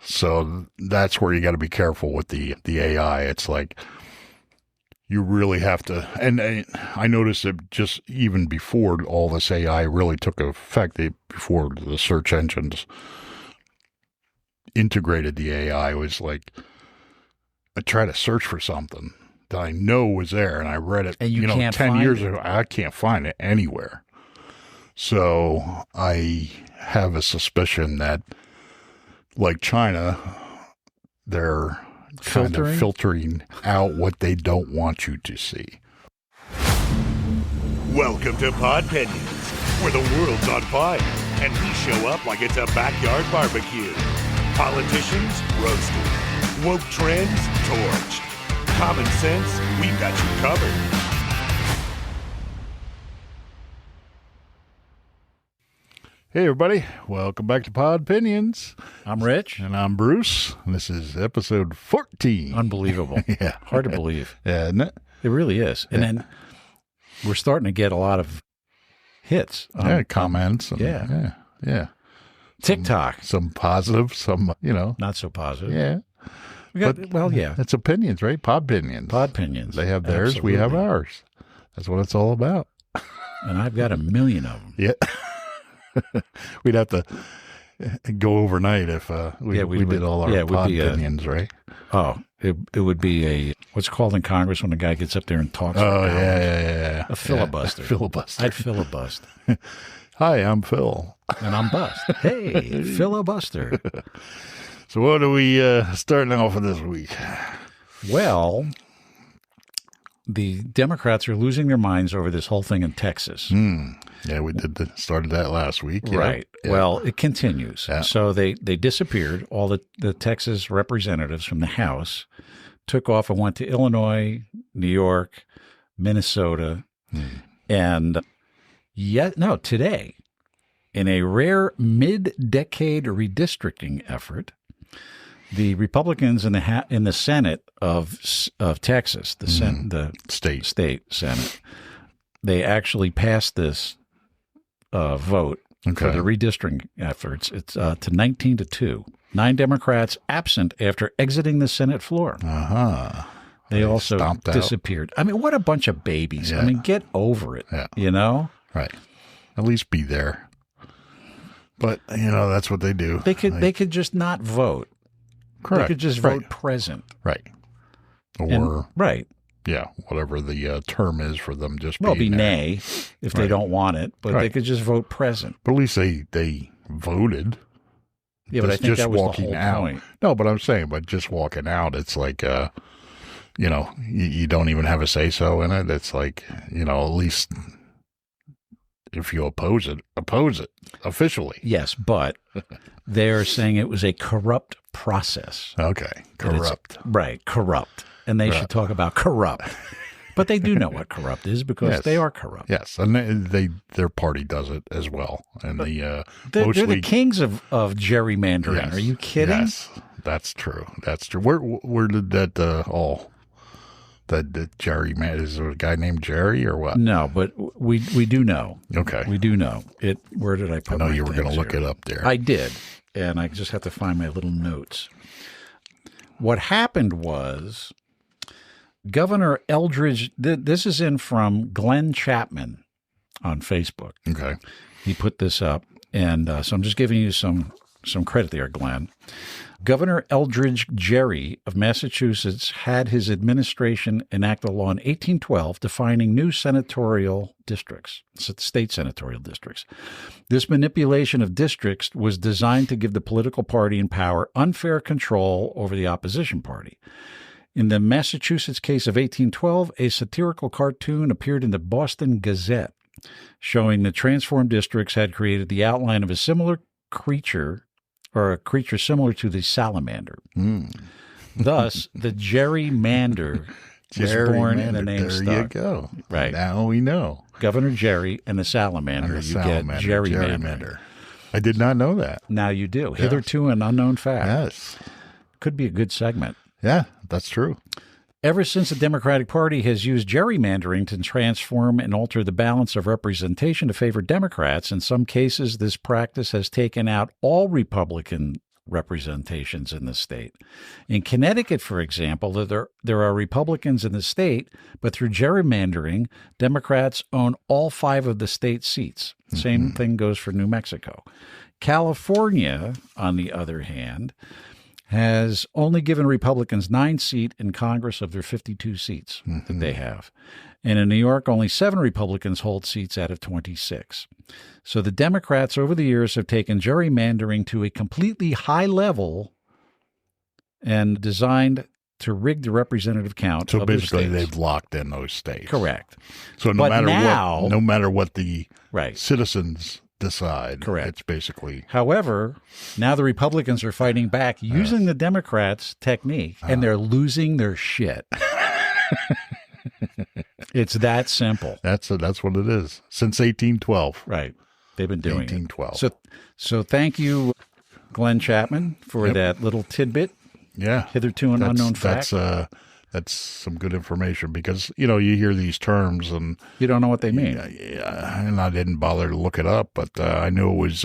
So that's where you got to be careful with the AI. It's like you really have to, and I noticed it just even before all this AI really took effect, before the search engines integrated the AI, was like, I try to search for something that I know was there, and I read it, and you know, can't 10 years ago. I can't find it anywhere. So I have a suspicion that, like China, they're kind of filtering out what they don't want you to see. Welcome to Podpinions, where the world's on fire, and we show up like it's a backyard barbecue. Politicians roasted, woke trends torched. Common sense, we've got you covered. Hey everybody, welcome back to Podpinions. I'm Rich. And I'm Bruce. And this is episode 14. Unbelievable. Yeah. Hard to believe. Yeah, isn't it? It really is. And then we're starting to get a lot of hits. Comments. And, yeah. TikTok. Some positive, some, Not so positive. Yeah. It's opinions, right? Podpinions. Podpinions. They have theirs, Absolutely. We have ours. That's what it's all about. And I've got a million of them. Yeah. We'd have to go overnight if we did all our Podpinions, right? Oh, it would be what's called in Congress when a guy gets up there and talks. Oh, yeah. A filibuster. Yeah, filibuster. I'd filibust. Hi, I'm Phil. And I'm Bust. Hey, filibuster. So what are we starting off with this week? Well, the Democrats are losing their minds over this whole thing in Texas. Yeah, we started that last week. Right. Yeah. Well, it continues. Yeah. So they disappeared. All the Texas representatives from the House took off and went to Illinois, New York, Minnesota, and today, in a rare mid-decade redistricting effort, the Republicans in the Senate of Texas, the state Senate, they actually passed this vote for the redistricting efforts. It's to 19-2. 9 Democrats absent after exiting the Senate floor. They also disappeared. I mean, what a bunch of babies. Yeah. I mean, get over it, Right. At least be there. But, that's what they do. They could just not vote. Correct. They could just vote present. Right. Or, right. Yeah, whatever the term is for them just being be there. Nay if they don't want it, but they could just vote present. But at least they voted. Yeah, but I think that was walking the whole point. No, but I'm saying, just walking out, it's like, you don't even have a say-so in it. It's like, at least if you oppose it officially. Yes, but they're saying it was a corrupt process. Okay, corrupt. Right, corrupt. And they should talk about corrupt. But they do know what corrupt is because they are corrupt. Yes, and their party does it as well. And they're the kings of gerrymandering. Yes, are you kidding? Yes, that's true. That's true. Where did that that gerrymander, is there a guy named Jerry or what? No, but we do know. Okay. We do know. Where did I put I know you were going to look it up there. I did, and I just have to find my little notes. What happened was Governor Eldridge, this is in from Glenn Chapman on Facebook. Okay. He put this up, and so I'm just giving you some credit there, Glenn. Governor Eldridge Gerry of Massachusetts had his administration enact a law in 1812 defining new senatorial districts, state senatorial districts. This manipulation of districts was designed to give the political party in power unfair control over the opposition party. In the Massachusetts case of 1812, a satirical cartoon appeared in the Boston Gazette showing the transformed districts had created the outline of a similar creature, or a creature similar to the salamander. Thus, the Gerrymander was born in the name stuck. There you go. Right. Now we know. Governor Gerry and the salamander. You get Gerrymander. I did not know that. Now you do. Yes. Hitherto an unknown fact. Yes. Could be a good segment. Yeah, that's true. Ever since the Democratic Party has used gerrymandering to transform and alter the balance of representation to favor Democrats, in some cases this practice has taken out all Republican representations in the state. In Connecticut, for example, there are Republicans in the state, but through gerrymandering, Democrats own all 5 of the state seats. Same thing goes for New Mexico. California, on the other hand, has only given Republicans 9 seats in Congress of their 52 seats that they have. And in New York, only 7 Republicans hold seats out of 26. So the Democrats over the years have taken gerrymandering to a completely high level and designed to rig the representative count. So basically, they've locked in those states. Correct. So no matter what the right. citizens decide, correct. It's basically. However, now the Republicans are fighting back using the Democrats' technique, and they're losing their shit. It's that simple. That's what it is. Since 1812. Right. They've been doing 1812. it. So thank you, Glenn Chapman, for that little tidbit. Yeah. Hitherto an unknown fact. That's some good information because, you hear these terms and you don't know what they mean. Yeah, and I didn't bother to look it up, but I knew it was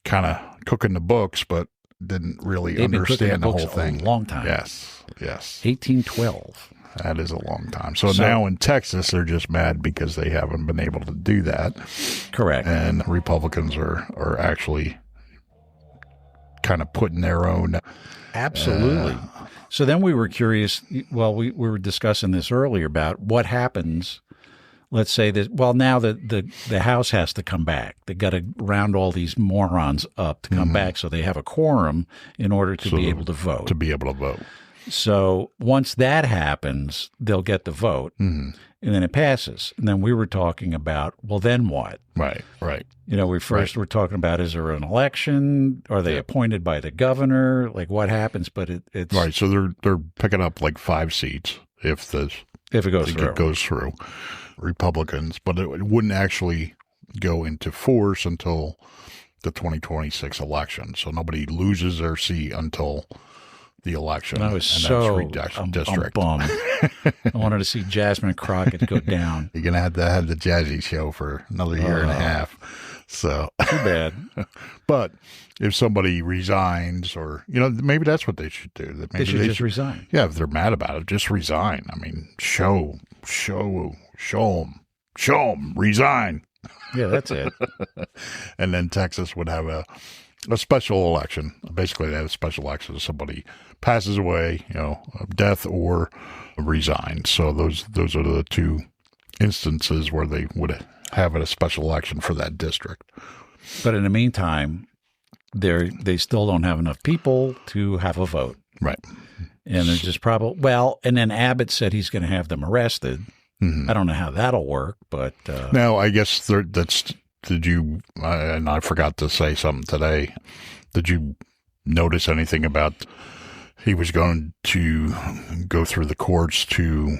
kind of cooking the books, but didn't really understand the whole thing. A long time. Yes. 1812. That is a long time. So now in Texas, they're just mad because they haven't been able to do that. Correct. And Republicans are actually kind of putting their own. Absolutely. So then we were curious. Well, we were discussing this earlier about what happens. Let's say that, well, now the House has to come back. They got to round all these morons up to come back so they have a quorum in order to be able to vote. So once that happens, they'll get the vote, and then it passes. And then we were talking about, well, then what? Right. We first were talking about, is there an election? Are they appointed by the governor? Like, what happens? But it's right. So they're picking up like 5 seats if it goes through Republicans, but it wouldn't actually go into force until the 2026 election. So nobody loses their seat until the election. And I was I'm bummed. I wanted to see Jasmine Crockett go down. You're going to have the Jazzy show for another year and a half. So too bad. But if somebody resigns or, maybe that's what they should do. Maybe they should just resign. Yeah, if they're mad about it, just resign. I mean, show them, resign. Yeah, that's it. And then Texas would have a special election. Basically, they have a special election if somebody passes away, death or resigns. So those are the 2 instances where they would have a special election for that district. But in the meantime, they still don't have enough people to have a vote. Right. And there's just and then Abbott said he's going to have them arrested. I don't know how that'll work, but now I guess did you, and I forgot to say something today, did you notice anything about he was going to go through the courts to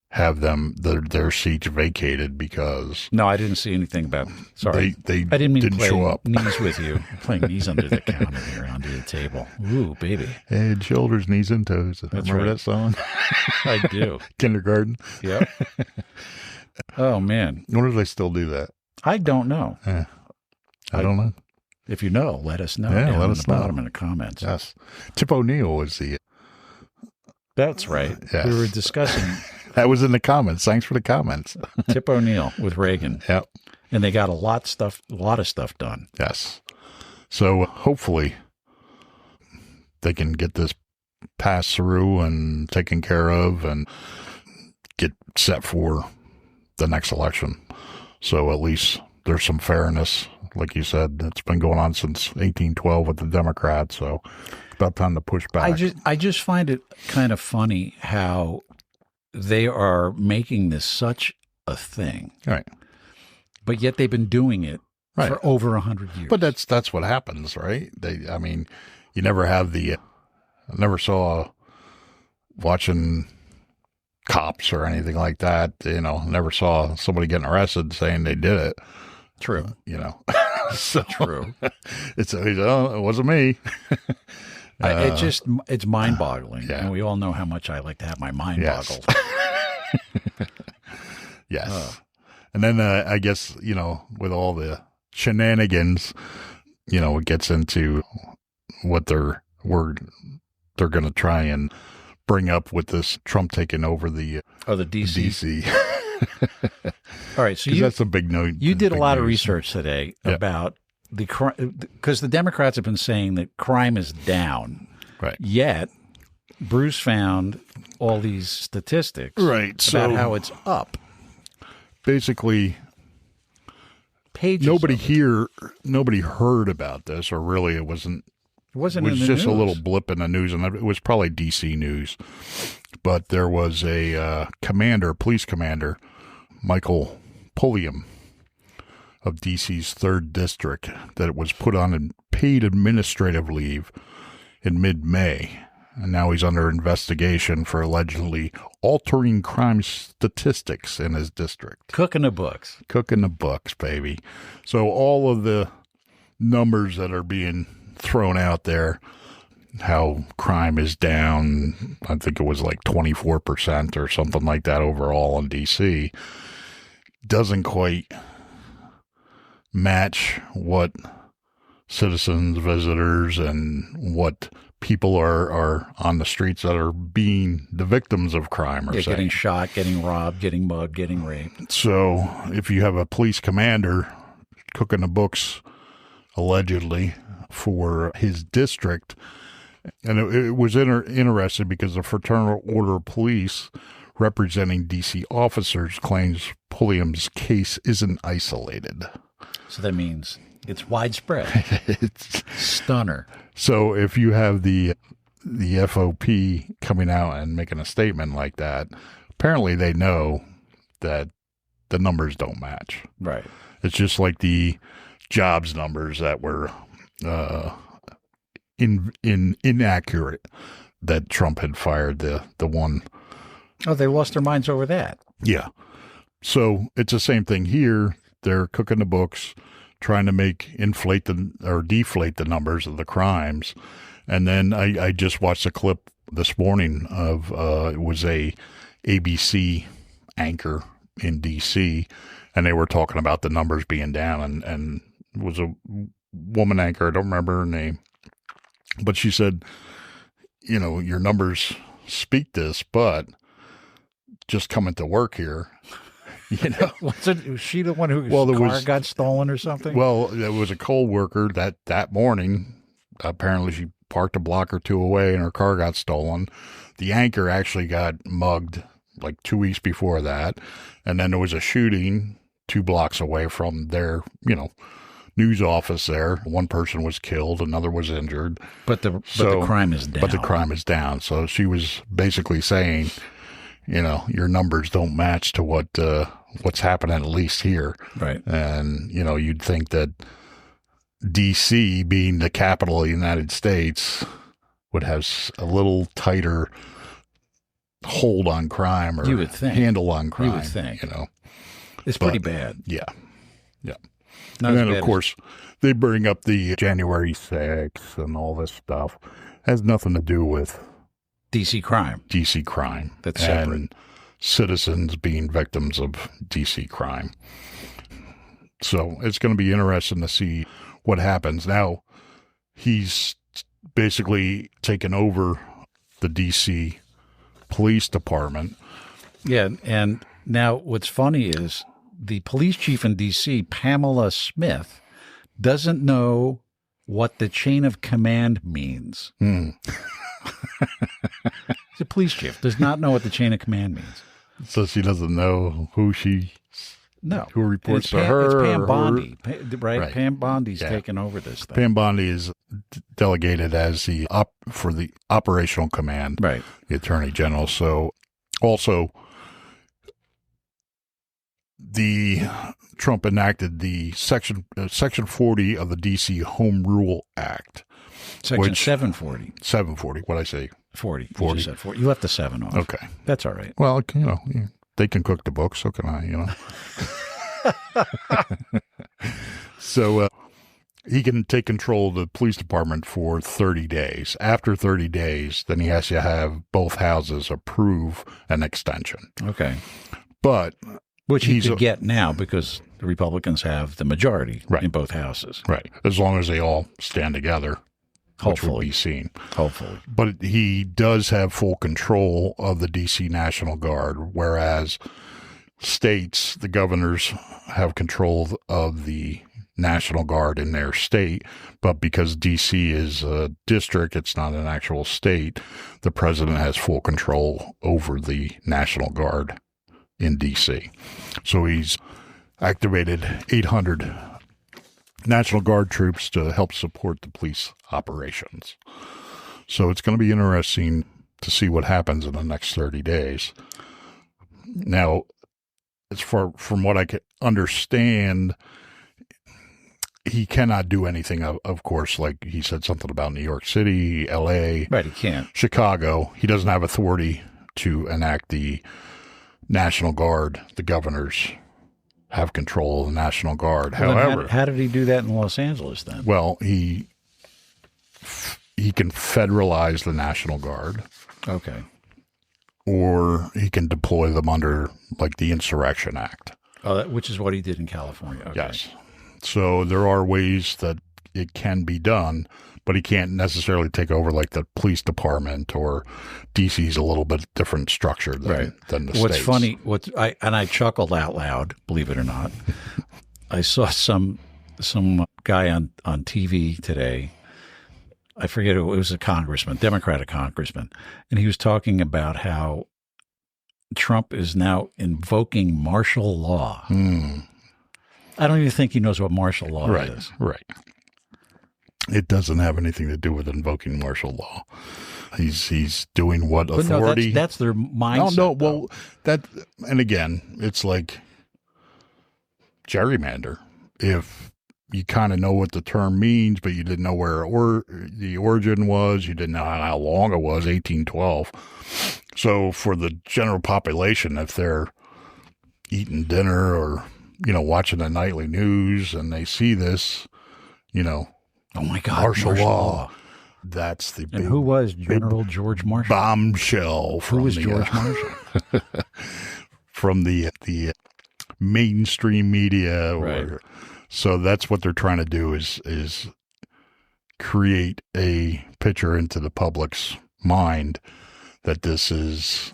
have their seats vacated because... No, I didn't see anything about... Sorry. They I didn't mean to play show up. knees with you. I'm playing knees under the counter here, under the table. Ooh, baby. Head, shoulders, knees, and toes. Remember that song? I do. Kindergarten? Yep. Oh, man. I wonder if they still do that. I don't know. I don't know. If you know, let us know. Yeah, let us know. Bottom in the comments. Yes. Tip O'Neill was the... That's right. Yes. We were discussing... That was in the comments. Thanks for the comments. Tip O'Neill with Reagan. Yep. And they got a lot of stuff done. Yes. So hopefully they can get this passed through and taken care of and get set for the next election. So at least there's some fairness. Like you said, it's been going on since 1812 with the Democrats. So it's about time to push back. I just find it kind of funny how they are making this such a thing. Right. But yet they've been doing it for over 100 years. But that's what happens, right? You never have I never saw watching cops or anything like that, never saw somebody getting arrested saying they did it. True. So true. It wasn't me. It's mind-boggling. Yeah. And we all know how much I like to have my mind boggled. Yes. And then I guess, with all the shenanigans, it gets into what they're going to try and bring up with this Trump taking over the DC. All right, so that's a big note. You did a lot of research today about the crime, because the Democrats have been saying that crime is down, right? Yet Bruce found all these statistics, right, about how it's up. Basically, pages. Nobody heard about this, or really, it was just a little blip in the news, and it was probably DC news. But there was a police commander, Michael Pulliam, of DC's 3rd District, that was put on paid administrative leave in mid-May. And now he's under investigation for allegedly altering crime statistics in his district. Cooking the books. Cooking the books, baby. So all of the numbers that are being thrown out there, how crime is down, I think it was like 24% or something like that overall in D.C., doesn't quite match what citizens, visitors, and what people are on the streets that are being the victims of crime are saying. Getting shot, getting robbed, getting mugged, getting raped. So if you have a police commander cooking the books, allegedly, for his district, and it was interesting because the Fraternal Order of Police representing D.C. officers claims Pulliam's case isn't isolated. So that means it's widespread. It's stunner. So if you have the FOP coming out and making a statement like that, apparently they know that the numbers don't match. Right. It's just like the jobs numbers that were inaccurate, that Trump had fired the one. Oh, they lost their minds over that. Yeah. So it's the same thing here. They're cooking the books, trying to deflate the numbers of the crimes. And then I just watched a clip this morning of it was a ABC anchor in D.C., and they were talking about the numbers being down, and it was a woman anchor. I don't remember her name, but she said, your numbers speak this, but just coming to work here, Was she the one whose car got stolen or something? Well, it was a coal worker that morning. Apparently she parked a block or two away and her car got stolen. The anchor actually got mugged like 2 weeks before that. And then there was a shooting 2 blocks away from their, news office there. One person was killed, another was injured. But the crime is down. But the crime is down. So she was basically saying, your numbers don't match to what's happening, at least here. Right. And, you'd think that D.C., being the capital of the United States, would have a little tighter hold on crime, or you would think. Handle on crime. You would think. It's but, pretty bad. Yeah. Yeah. Not and then, of course, they bring up the January 6th and all this stuff. It has nothing to do with D.C. crime. D.C. crime. That's separate. And citizens being victims of D.C. crime. So it's going to be interesting to see what happens. Now, he's basically taken over the D.C. Police Department. Yeah, and now what's funny is the police chief in D.C., Pamela Smith, doesn't know what the chain of command means. Hmm. The police chief does not know what the chain of command means. So she doesn't know who reports to her. It's Pam Bondi, right? Pam Bondi's taken over this thing. Pam Bondi is delegated as for the operational command, right? The Attorney General. So also, Trump enacted the section 40 of the D.C. Home Rule Act. Section 740. 740. What'd I say? 40. 40. You said 40. You left the 7 off. Okay. That's all right. Well, they can cook the books. So can I, So he can take control of the police department for 30 days. After 30 days, then he has to have both houses approve an extension. Okay. But which he could get now because the Republicans have the majority in both houses. Right. As long as they all stand together. which would be seen. Hopefully. But he does have full control of the D.C. National Guard, whereas states, the governors have control of the National Guard in their state. But because D.C. is a district, it's not an actual state, the president has full control over the National Guard in D.C. So he's activated 800 National Guard troops to help support the police operations. So it's going to be interesting to see what happens in the next 30 days. Now, from what I can understand, he cannot do anything, of course, like he said something about New York City, L.A. Right, he can't. Chicago. He doesn't have authority to enact the National Guard. The governors have control of the National Guard. Well, however, how did he do that in Los Angeles then? Well, he can federalize the National Guard. Okay. Or he can deploy them under, like, the Insurrection Act. Which is what he did in California. Okay. Yes. So there are ways that it can be done, but he can't necessarily take over, like, the police department, or DC's a little bit different structure than the What's states. funny, I chuckled out loud, believe it or not. I saw some guy on TV today. I forget it was a congressman, Democratic congressman, and he was talking about how Trump is now invoking martial law. I don't even think he knows what martial law is. Right. It doesn't have anything to do with invoking martial law. He's doing what But authority. No, that's their mindset. No. Well, and again, it's like gerrymander. If you kind of know what the term means, but you didn't know where the origin was, you didn't know how long it was, 1812. So for the general population, if they're eating dinner or, watching the nightly news and they see this, oh my God, martial law. That's the big, and who was General George Marshall? Bombshell. Who was George Marshall? From the mainstream media. Right. So that's what they're trying to do is create a picture into the public's mind that this is,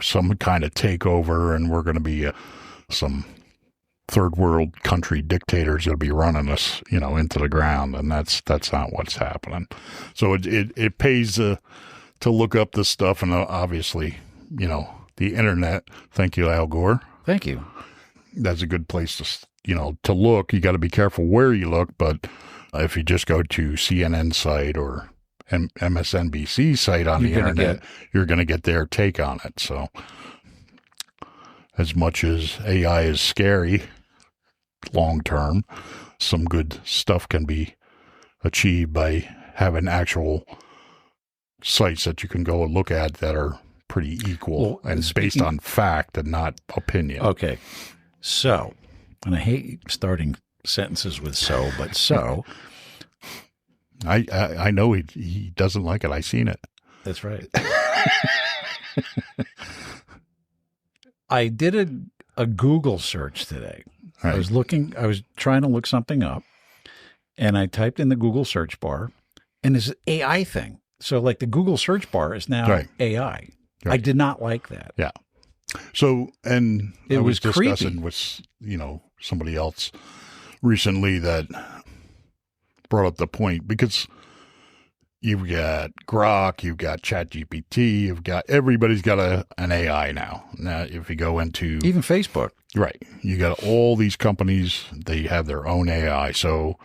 some kind of takeover, and we're going to be some third world country dictators that'll be running us, into the ground, and that's not what's happening. So it pays to look up this stuff, and obviously, the internet. Thank you, Al Gore. Thank you. That's a good place to look. You got to be careful where you look, but if you just go to CNN site or MSNBC site on the internet, you're going to get their take on it. So as much as AI is scary long term, some good stuff can be achieved by having actual sites that you can go and look at that are pretty equal and based on fact and not opinion. Okay. So, and I hate starting sentences with so, but so. I know he doesn't like it. I seen it. That's right. I did a Google search today. Right. I was trying to look something up, and I typed in the Google search bar, and it's an AI thing. So like the Google search bar is now AI. Right. I did not like that. Yeah. So, and it was discussing creepy. with, somebody else recently that brought up the point, because you've got Grok, you've got ChatGPT, everybody's got an AI now. Now, if you go into even Facebook, right, you got all these companies, they have their own AI. So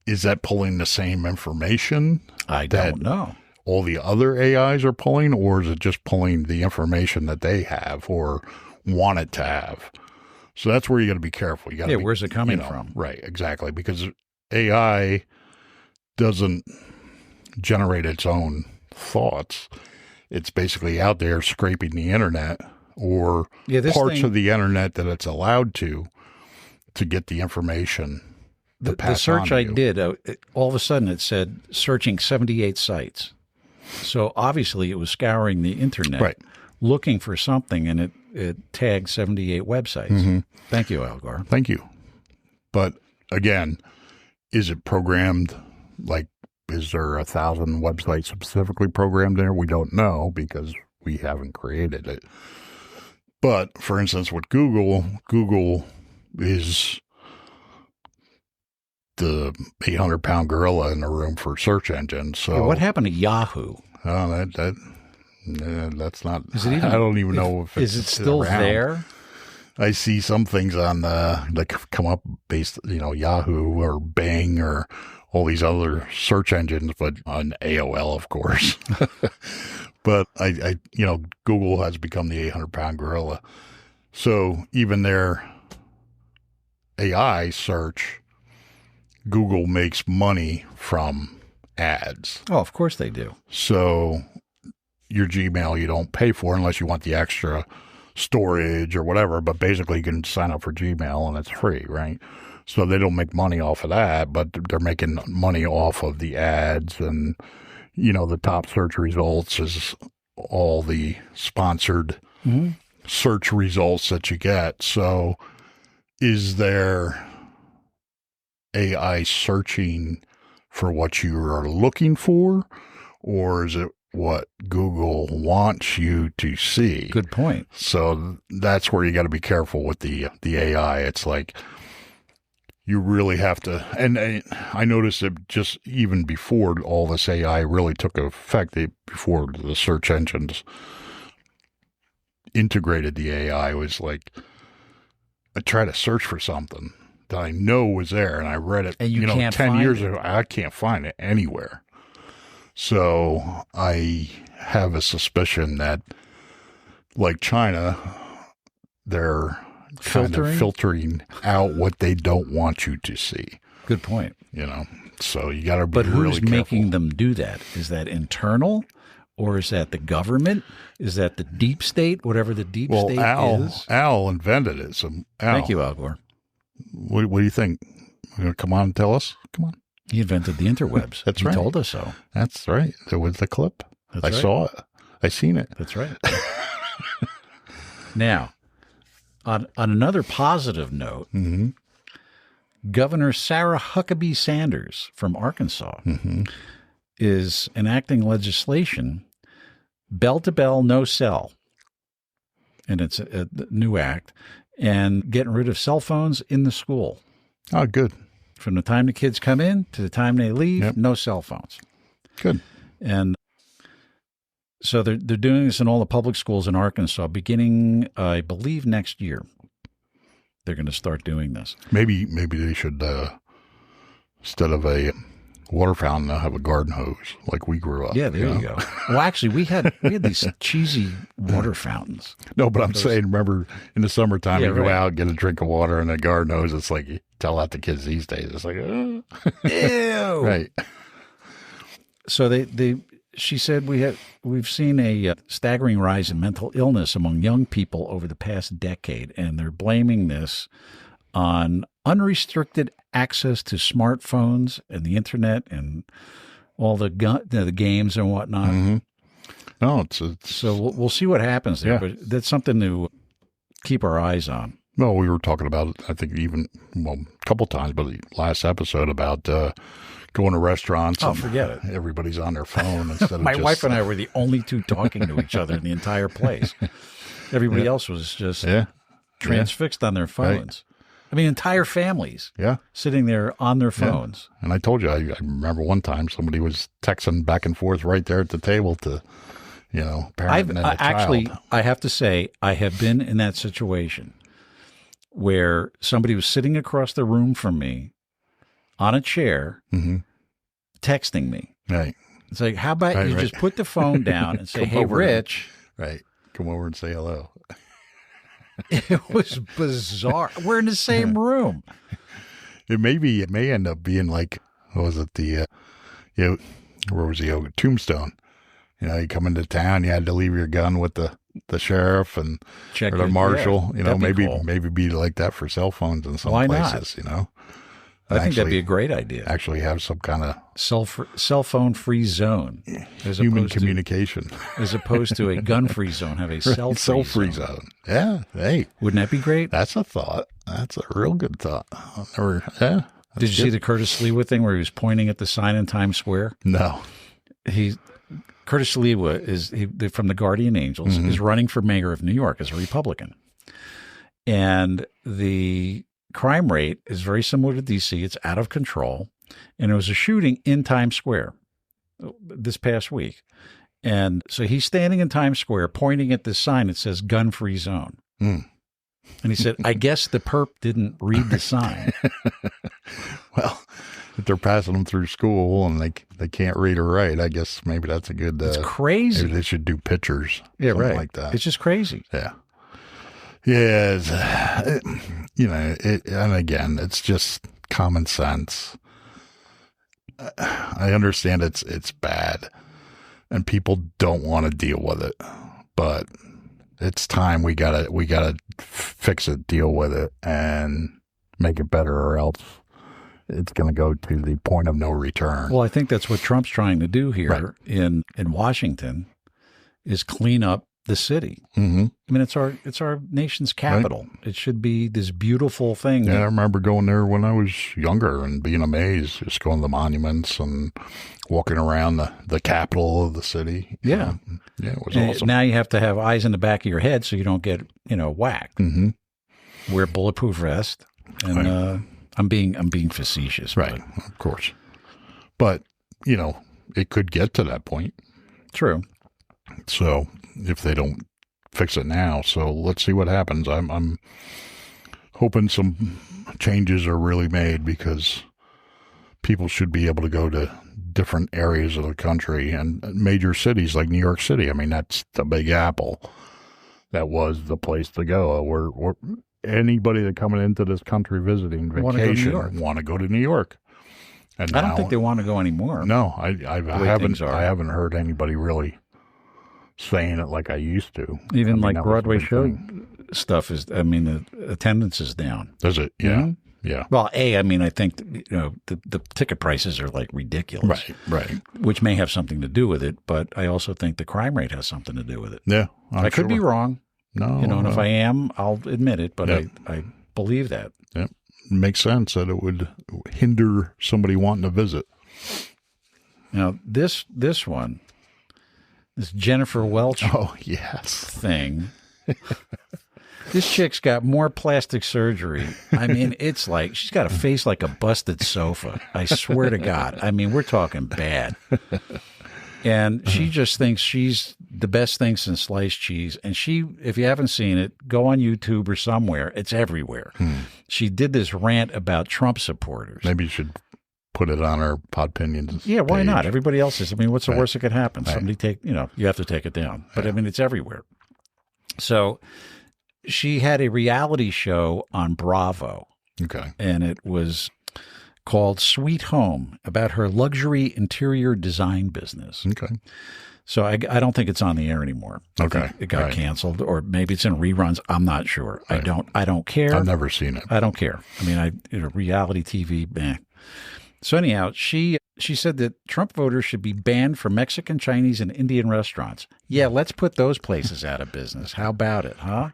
is that pulling the same information? I don't know. All the other AIs are pulling, or is it just pulling the information that they have or want it to have? So that's where you got to be careful. You got to where's it coming from? Right, exactly, because AI doesn't generate its own thoughts. It's basically out there scraping the internet or parts of the internet that it's allowed to get the information. The search I did, all of a sudden it said searching 78 sites. So obviously it was scouring the internet, looking for something, and it tagged 78 websites. Mm-hmm. Thank you, Al Gore. Thank you. But again, is it programmed Like, is there 1,000 websites specifically programmed there? We don't know because we haven't created it. But for instance, with Google is the 800-pound gorilla in the room for search engines. So yeah, what happened to Yahoo? Oh, that's not. Is it even, I don't even know if it's is it still around. there? I see some things on that come up based, Yahoo or Bing or all these other search engines, but on AOL, of course. But I Google has become the 800-pound gorilla. So even their AI search, Google makes money from ads. Oh, of course they do. So your Gmail you don't pay for unless you want the extra storage or whatever, but basically you can sign up for Gmail and it's free, right? So they don't make money off of that, but they're making money off of the ads, and the top search results is all the sponsored search results that you get. So is there AI searching for what you are looking for, or is it what Google wants you to see? Good point. So that's where you got to be careful with the AI. It's like you really have to, and I noticed it just even before all this AI really took effect, before the search engines integrated the AI, was like I try to search for something that I know was there, and I read it, and you can't 10 years it. ago. I can't find it anywhere. So I have a suspicion that, like China, they're kind of filtering out what they don't want you to see. Good point. So you got to be but really who's careful. making them do that? Is that internal, or is that the government? Is that the deep state? Whatever the deep state is. Al invented it. So Thank you, Al Gore. What do you think? You going to come on and tell us? Come on. He invented the interwebs. That's he right. He told us so. That's right. There was the clip. That's I right. saw it. I seen it. That's right. Now, on another positive note, Governor Sarah Huckabee Sanders from Arkansas is enacting legislation, bell to bell, no cell. And it's a new act, and getting rid of cell phones in the school. Oh, good. From the time the kids come in to the time they leave, no cell phones. Good. And so they're doing this in all the public schools in Arkansas, beginning, I believe, next year. They're going to start doing this. Maybe they should, instead of a water fountain, have a garden hose like we grew up. Yeah, there you go. Well, actually, we had these cheesy water fountans. No, but I'm saying, remember in the summertime, you go right. out, get a drink of water and a garden hose. It's like, you tell out the kids these days. It's like, Ew. Right. So she said we've seen a staggering rise in mental illness among young people over the past decade, and they're blaming this on unrestricted access to smartphones and the internet and all the games and whatnot. No, it's so we'll see what happens there, but that's something to keep our eyes on. Well, we were talking about it, I think a couple times, but the last episode about going to restaurants. Oh, forget it. Everybody's on their phone instead of My wife and I were the only two talking to each other in the entire place. Everybody else was just transfixed on their phones. Right. I mean, entire families sitting there on their phones. Yeah. And I told you, I remember one time somebody was texting back and forth right there at the table to, parent and a actually, child. I have to say, I have been in that situation where somebody was sitting across the room from me on a chair, texting me. Right. It's like, how about you just put the phone down and say, hey, Rich. Right. Come over and say hello. It was bizarre. We're in the same room. It may end up being like, what was it? Where was he? Tombstone. You come into town, you had to leave your gun with the sheriff or the marshal. Maybe be like that for cell phones in some places. I think that'd be a great idea. Actually, have some kind of cell phone free zone, human communication, as opposed to a gun free zone. Have a cell free zone. Yeah, hey, wouldn't that be great? That's a thought. That's a real good thought. Did you see the Curtis Lewa thing where he was pointing at the sign in Times Square? No. Curtis Lewa is from the Guardian Angels, is running for mayor of New York as a Republican. And the crime rate is very similar to D.C. It's out of control. And it was a shooting in Times Square this past week. And so he's standing in Times Square pointing at this sign that says gun-free zone. Mm. And he said, I guess the perp didn't read the sign. Well, if they're passing them through school and they can't read or write, I guess maybe that's a good... it's crazy. Maybe they should do pictures. Yeah, right. Like that. It's just crazy. Yeah. Yeah. And again, it's just common sense. I understand it's bad and people don't want to deal with it, but it's time we gotta fix it, deal with it, and make it better, or else it's going to go to the point of no return. Well, I think that's what Trump's trying to do here in Washington, is clean up the city. Mm-hmm. I mean, it's our nation's capital. Right. It should be this beautiful thing. Yeah, I remember going there when I was younger and being amazed, just going to the monuments and walking around the capital of the city. Yeah. Yeah, it was awesome. Now you have to have eyes in the back of your head so you don't get, whacked. Mm-hmm. Wear bulletproof vest. And I'm being facetious. Right, of course. But, it could get to that point. True. So if they don't fix it now, so let's see what happens. I'm hoping some changes are really made, because people should be able to go to different areas of the country and major cities like New York City. I mean, that's the Big Apple. That was the place to go. Where anybody that coming into this country visiting vacation want to go to New York. And I don't think they want to go anymore. No, I haven't heard anybody really saying it like I used to. Even Broadway show stuff is, the attendance is down. Is it? Yeah. Mm-hmm. Yeah. Well, I think, the ticket prices are ridiculous. Right. Which may have something to do with it, but I also think the crime rate has something to do with it. Yeah. I could be wrong. No. And if I am, I'll admit it, but I believe that. Yeah. It makes sense that it would hinder somebody wanting to visit. Now, this one, this Jennifer Welch thing. This chick's got more plastic surgery. I mean, it's like she's got a face like a busted sofa. I swear to God. I mean, we're talking bad. And she just thinks she's the best thing since sliced cheese. And if you haven't seen it, go on YouTube or somewhere. It's everywhere. She did this rant about Trump supporters. Maybe you should put it on our Podpinions. Yeah, why not? Everybody else is. I mean, what's the worst that could happen? Somebody you have to take it down. But it's everywhere. So she had a reality show on Bravo. Okay. And it was called Sweet Home, about her luxury interior design business. Okay. So I don't think it's on the air anymore. Okay. It got canceled, or maybe it's in reruns. I'm not sure. Right. I don't care. I've never seen it. I don't care. I mean, reality TV, meh. So anyhow, she said that Trump voters should be banned from Mexican, Chinese, and Indian restaurants. Yeah, let's put those places out of business. How about it, huh?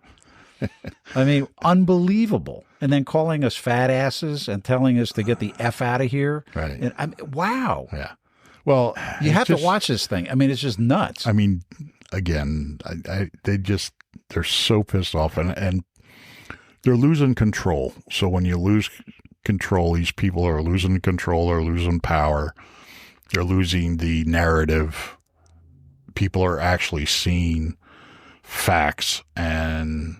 I mean, unbelievable. And then calling us fat asses and telling us to get the F out of here. Right. And wow. Yeah. Well, you have to watch this thing. I mean, it's just nuts. I mean, again, they're so pissed off and they're losing control. So when you lose control, these people are losing control, they're losing power, they're losing the narrative. People are actually seeing facts and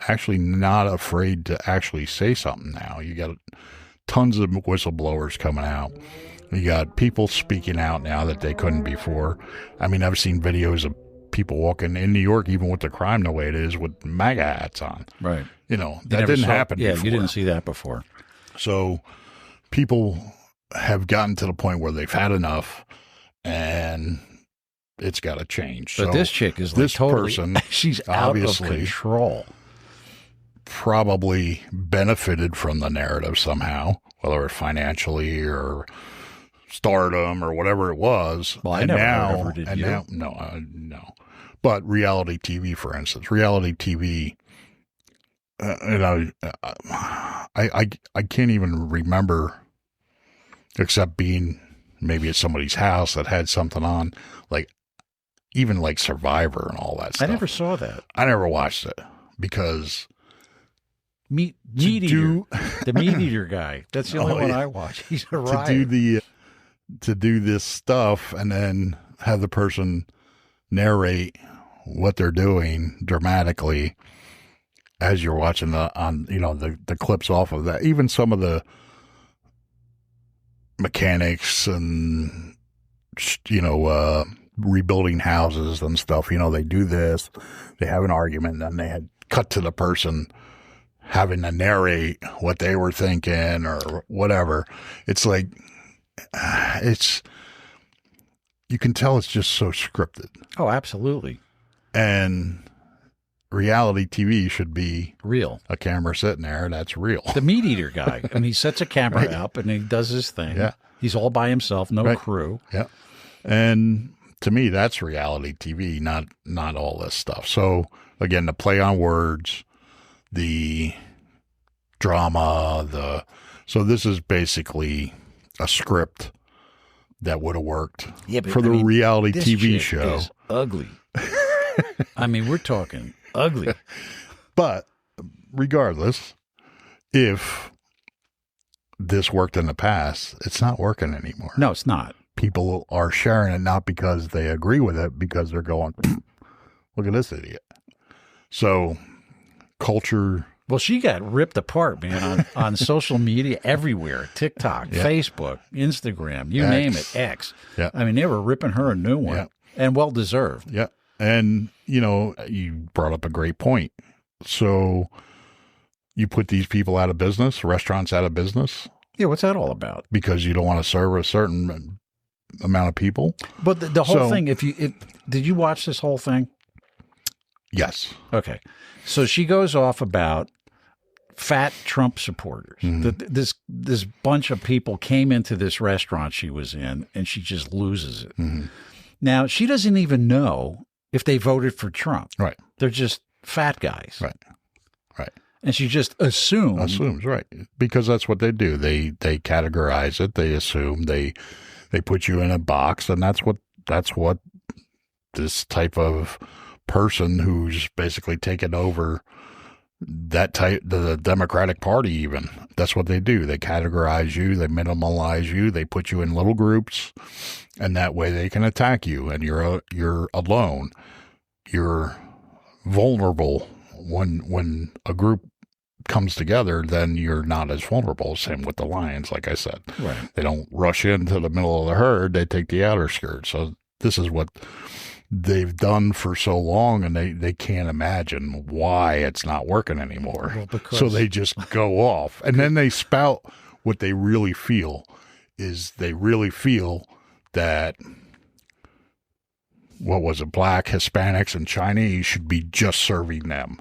actually not afraid to actually say something now. You got tons of whistleblowers coming out. You got people speaking out now that they couldn't before. I mean, I've seen videos of people walking in New York, even with the crime the way it is, with MAGA hats on. Right. That didn't happen before. Yeah, you didn't see that before. So people have gotten to the point where they've had enough and it's got to change. But this chick is this person, she's obviously out of control. Probably benefited from the narrative somehow, whether financially or stardom or whatever it was. Well, I never heard of her, did you? No. But reality TV, for instance, reality TV I can't even remember, except being maybe at somebody's house that had something on, like even like Survivor and all that stuff. I never saw that. I never watched it because Meat Eater, the Meat Eater guy. That's the only one I watch. He's a riot. To do this stuff and then have the person narrate what they're doing dramatically as you're watching the clips off of that. Even some of the mechanics and rebuilding houses and stuff, they do this, they have an argument, and then they had cut to the person having to narrate what they were thinking or whatever. It's like, you can tell it's just so scripted. Oh, absolutely. And reality TV should be real. A camera sitting there, that's real. The Meat Eater guy. And he sets a camera up and he does his thing. Yeah. He's all by himself, no crew. Yeah. And to me, that's reality TV, not all this stuff. So again, the play on words, the drama, so this is basically a script that would have worked for the reality TV show. Is ugly. I mean, we're talking ugly. But regardless, if this worked in the past, it's not working anymore. No, it's not. People are sharing it not because they agree with it, because they're going, look at this idiot. So culture. Well, she got ripped apart, man, on social media everywhere. TikTok, Facebook, Instagram, you name it, X. Yeah. I mean, they were ripping her a new one, and well-deserved. Yeah. And, you brought up a great point. So you put these people out of business, restaurants out of business. Yeah, what's that all about? Because you don't want to serve a certain amount of people. But the whole thing, did you watch this whole thing? Yes. Okay. So she goes off about fat Trump supporters. Mm-hmm. This bunch of people came into this restaurant she was in, and she just loses it. Mm-hmm. Now, she doesn't even know if they voted for Trump. Right. They're just fat guys. Right. Right. And she just assumes, right. Because that's what they do. They categorize it. They assume they put you in a box, and that's what this type of person who's basically taken over the Democratic Party, even, that's what they do. They categorize you, they minimalize you, they put you in little groups, and that way they can attack you, and you're alone. You're vulnerable. When a group comes together, then you're not as vulnerable. Same with the lions, like I said. Right. They don't rush into the middle of the herd, they take the outer skirt. So this is what they've done for so long, and they can't imagine why it's not working anymore. Well, so they just go off, and then they spout what they really feel is they really feel that, what was it, Black, Hispanics, and Chinese should be just serving them,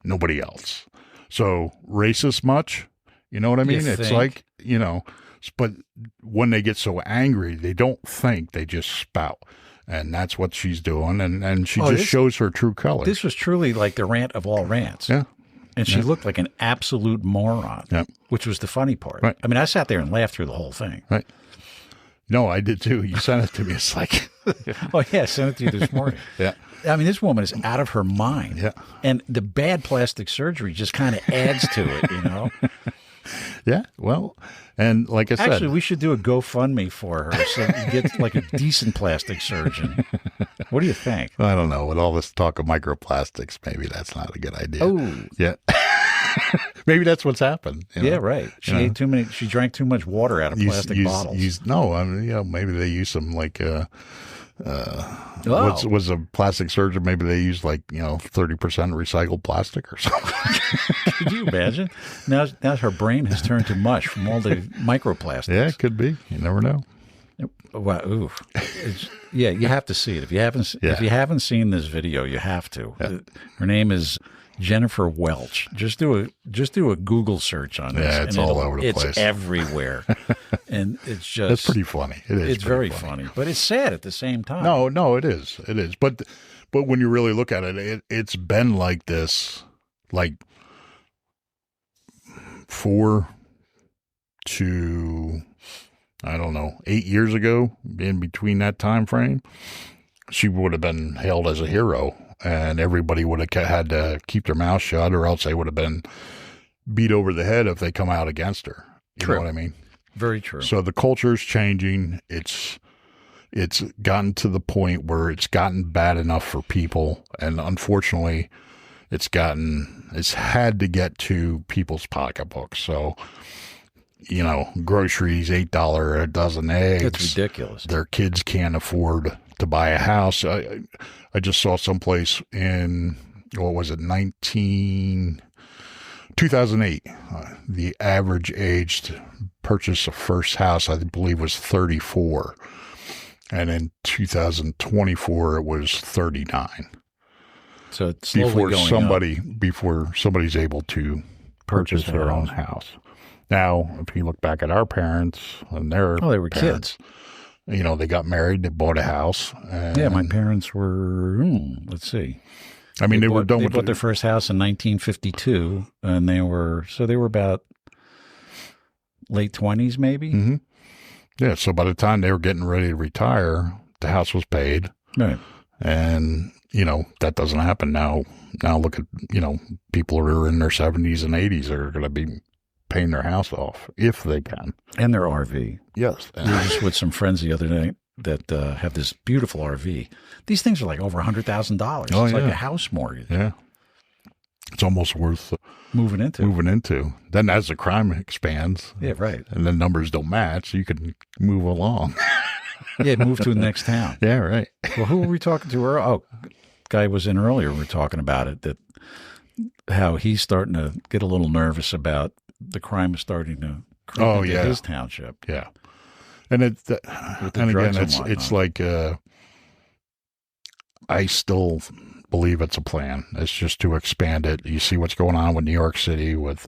nobody else. So racist much, you know what I mean? It's like, but when they get so angry, they don't think, they just spout. And that's what she's doing, and she shows her true colors. This was truly like the rant of all rants. Yeah. And she looked like an absolute moron, which was the funny part. Right. I mean, I sat there and laughed through the whole thing. Right. No, I did too. You sent it to me. It's like... Oh, yeah, I sent it to you this morning. Yeah. I mean, this woman is out of her mind. Yeah. And the bad plastic surgery just kind of adds to it, Yeah, well, and like I said... Actually, we should do a GoFundMe for her so you get like a decent plastic surgeon. What do you think? I don't know. With all this talk of microplastics, maybe that's not a good idea. Oh. Yeah. Maybe that's what's happened. Yeah, right. She ate too many. She drank too much water out of plastic bottles. Maybe they use some like... was a plastic surgeon? Maybe they use 30% recycled plastic or something. Could you imagine? Now her brain has turned to mush from all the microplastics. Yeah, it could be. You never know. Wow, ooh. You have to see it. If you haven't seen this video, you have to. Yeah. Her name is Jennifer Welch. Just do a Google search on this. Yeah, it's all over the place. It's everywhere. And it's just... It's pretty funny. It is. It's very funny. But it's sad at the same time. No, it is. It is. But when you really look at it, it's been like this, like 4 to, I don't know, 8 years ago, in between that time frame, she would have been hailed as a hero, and everybody would have had to keep their mouth shut, or else they would have been beat over the head if they come out against her. You know what I mean? Very true. So the culture's changing. It's gotten to the point where it's gotten bad enough for people, and unfortunately, it's had to get to people's pocketbooks. So, you know, groceries, $8 a dozen eggs. That's ridiculous. Their kids can't afford to buy a house. I just saw someplace in, what was it, 2008. The average age to purchase a first house, I believe, was 34. And in 2024, it was 39. So it's slowly going up. Before somebody's able to purchase their own house. Now, if you look back at our parents and their they were parents, kids. You know, they got married, they bought a house. Yeah, my parents were, let's see. I mean, they were done with their first house in 1952, and they were about late 20s, maybe. Mm-hmm. Yeah, so by the time they were getting ready to retire, the house was paid. Right. And, you know, that doesn't happen now. Now look at, you know, people who are in their 70s and 80s are going to be paying their house off if they can. And their RV. Yes. We were just with some friends the other night that have this beautiful RV. These things are like over $100,000. It's like a house mortgage. Yeah. It's almost worth moving into. Then as the crime expands. Yeah, right. And the numbers don't match, you can move along. Yeah, move to the next town. Yeah, right. Well, who were we talking to? Oh, guy was in earlier. We were talking about it, that how he's starting to get a little nervous about the crime is starting to creep into his township. Yeah. And it's like I still believe it's a plan. It's just to expand it. You see what's going on with New York City with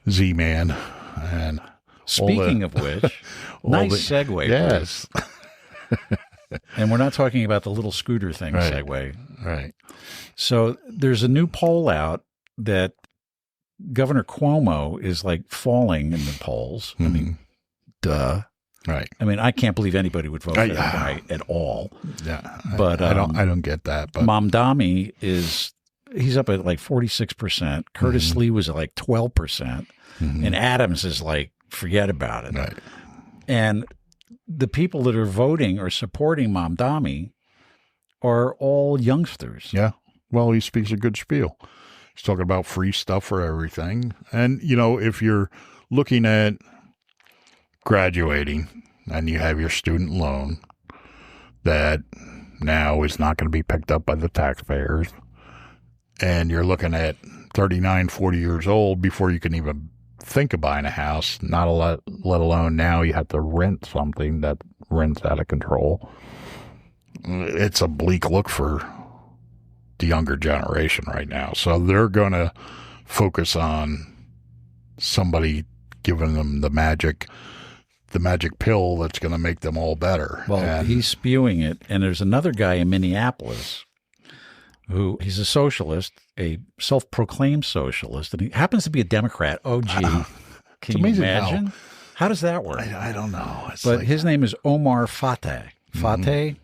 Z-Man. And speaking of which, nice segue. Yes. And we're not talking about the little scooter thing segue. Right. So there's a new poll out that Governor Cuomo is like falling in the polls. Mm-hmm. I mean, duh. Right. I mean, I can't believe anybody would vote for that guy at all. Yeah. But I don't get that. But Mamdani he's up at like 46%. Curtis Lee was at like 12%. And Adams is like, forget about it. Right. And the people that are voting or supporting Mamdani are all youngsters. Yeah. Well, he speaks a good spiel. He's talking about free stuff for everything. And, you know, if you're looking at graduating and you have your student loan that now is not going to be picked up by the taxpayers, and you're looking at 39, 40 years old before you can even think of buying a house, let alone now you have to rent something that rents out of control. It's a bleak look for the younger generation right now. So they're going to focus on somebody giving them the magic pill that's going to make them all better. Well, he's spewing it. And there's another guy in Minneapolis he's a socialist, a self-proclaimed socialist, and he happens to be a Democrat. Oh, gee. Can you imagine? How does that work? I don't know. But his name is Omar Fateh. Fateh,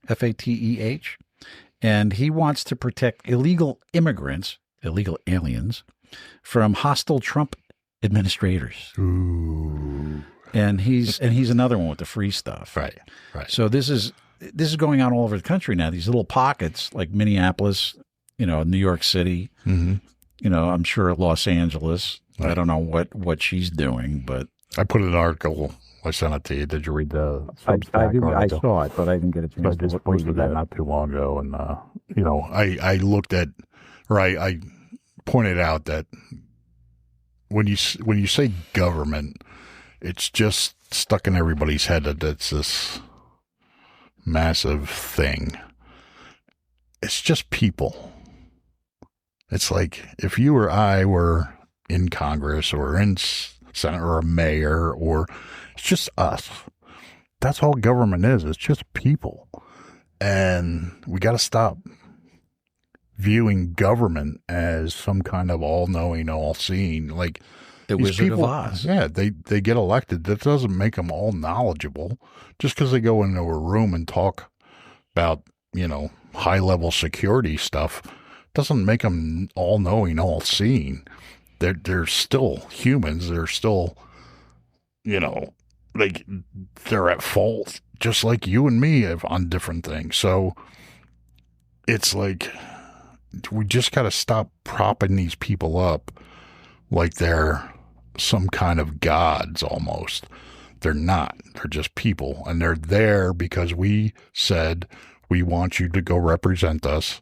F-A-T-E-H. And he wants to protect illegal immigrants, illegal aliens, from hostile Trump administrators. Ooh. And he's another one with the free stuff. Right. So this is going on all over the country now. These little pockets like Minneapolis, you know, New York City, you know, I'm sure Los Angeles. Right. I don't know what she's doing, but I put an article. I sent it to you. Did you read the I saw it, but I didn't get a chance. I just posted that not too long ago, and you know, I looked at, or I pointed out that when you say government, it's just stuck in everybody's head that it's this massive thing. It's just people. It's like if you or I were in Congress or in Senate or a mayor, or it's just us. That's all government is. It's just people. And we got to stop viewing government as some kind of all-knowing, all-seeing. Like The Wizard of Oz. Yeah, they get elected. That doesn't make them all knowledgeable. Just because they go into a room and talk about, high-level security stuff doesn't make them all-knowing, all-seeing. They're still humans. They're still, they're at fault, just like you and me on different things. So it's like we just got to stop propping these people up like they're some kind of gods almost. They're not. They're just people. And they're there because we said we want you to go represent us.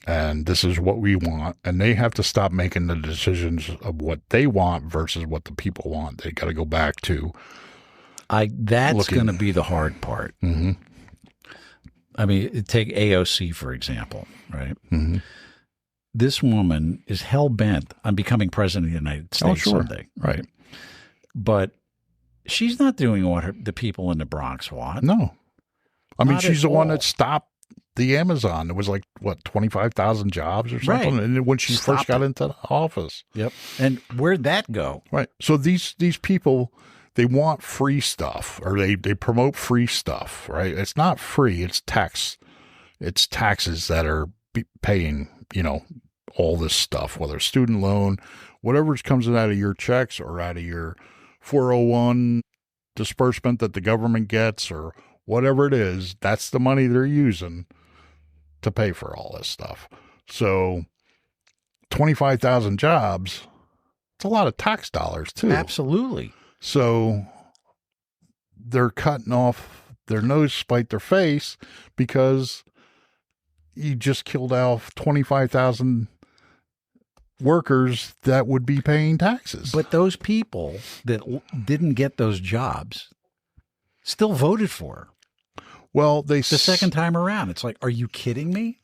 And this is what we want. And they have to stop making the decisions of what they want versus what the people want. They got to go back to. That's going to be the hard part. Mm-hmm. I mean, take AOC, for example, right? Mm-hmm. This woman is hell-bent on becoming president of the United States someday. Right. But she's not doing what the people in the Bronx want. No. I mean, she's the one all. that stopped the Amazon. It was like, 25,000 jobs or something? Right. And when she first got into the office. Yep. And where'd that go? Right. So these people, they want free stuff, or they promote free stuff, right? It's not free. It's tax. It's taxes that are paying, all this stuff, whether student loan, whatever comes out of your checks or out of your 401 disbursement that the government gets or whatever it is, that's the money they're using to pay for all this stuff. So 25,000 jobs, it's a lot of tax dollars too. Absolutely. So they're cutting off their nose to spite their face because you just killed off 25,000 workers that would be paying taxes. But those people that didn't get those jobs still voted for her. Well, the second time around. It's like, are you kidding me?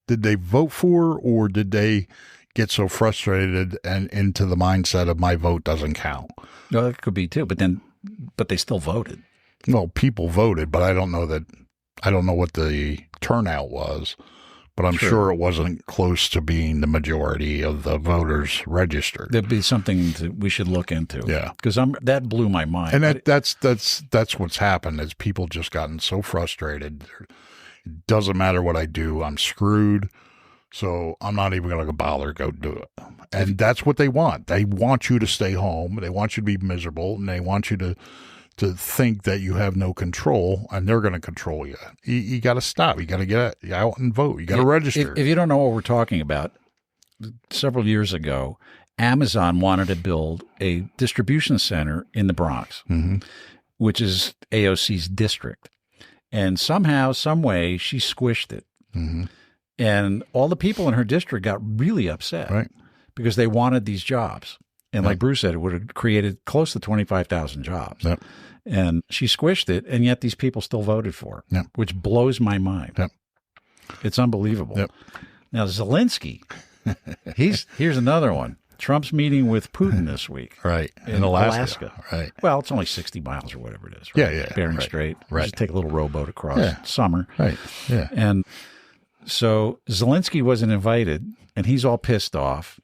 Did they vote for, or did they get so frustrated and into the mindset of my vote doesn't count? No, that could be too. But they still voted. Well, people voted, but I don't know what the turnout was. But I'm sure it wasn't close to being the majority of the voters registered. That'd be something that we should look into. Yeah, because that blew my mind. And that's what's happened. Is people just gotten so frustrated. It doesn't matter what I do, I'm screwed. So I'm not even going to bother go do it. And that's what they want. They want you to stay home. They want you to be miserable, and they want you to think that you have no control, and they're going to control you. You got to stop. You got to get out and vote. You got to register. If you don't know what we're talking about, several years ago, Amazon wanted to build a distribution center in the Bronx, which is AOC's district. And somehow, some way, she squished it. Mm-hmm. And all the people in her district got really upset because they wanted these jobs. And like Bruce said, it would have created close to 25,000 jobs. Yep. And she squished it, and yet these people still voted for her, which blows my mind. Yep. It's unbelievable. Yep. Now, Zelensky, here's another one. Trump's meeting with Putin this week. Right. In Alaska. Right. Well, it's only 60 miles or whatever it is. Right? Yeah. Bering Strait. Right. Just take a little rowboat across. Summer. Right. Yeah. And so Zelensky wasn't invited, and he's all pissed off.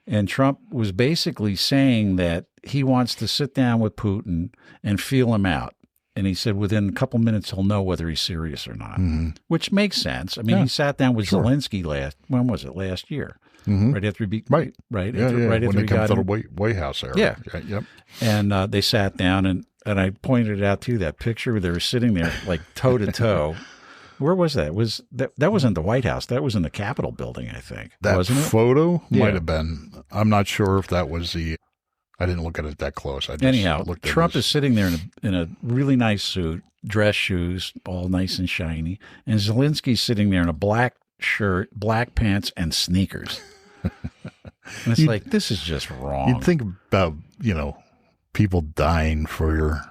And Trump was basically saying that he wants to sit down with Putin and feel him out. And he said within a couple minutes, he'll know whether he's serious or not, which makes sense. I mean, he sat down with Zelensky last year? Right after he right after when he they come got to the White House area. Yeah. Yep. And they sat down, and I pointed out to you that picture where they were sitting there like toe to toe. Where was that? That wasn't the White House. That was in the Capitol building, I think. That wasn't it? photo might have been. I'm not sure if that was the. I didn't look at it that close. Anyhow, Trump is sitting there in a really nice suit, dress shoes, all nice and shiny, and Zelensky's sitting there in a black shirt, black pants, and sneakers. And it's like, this is just wrong. You'd think about people dying for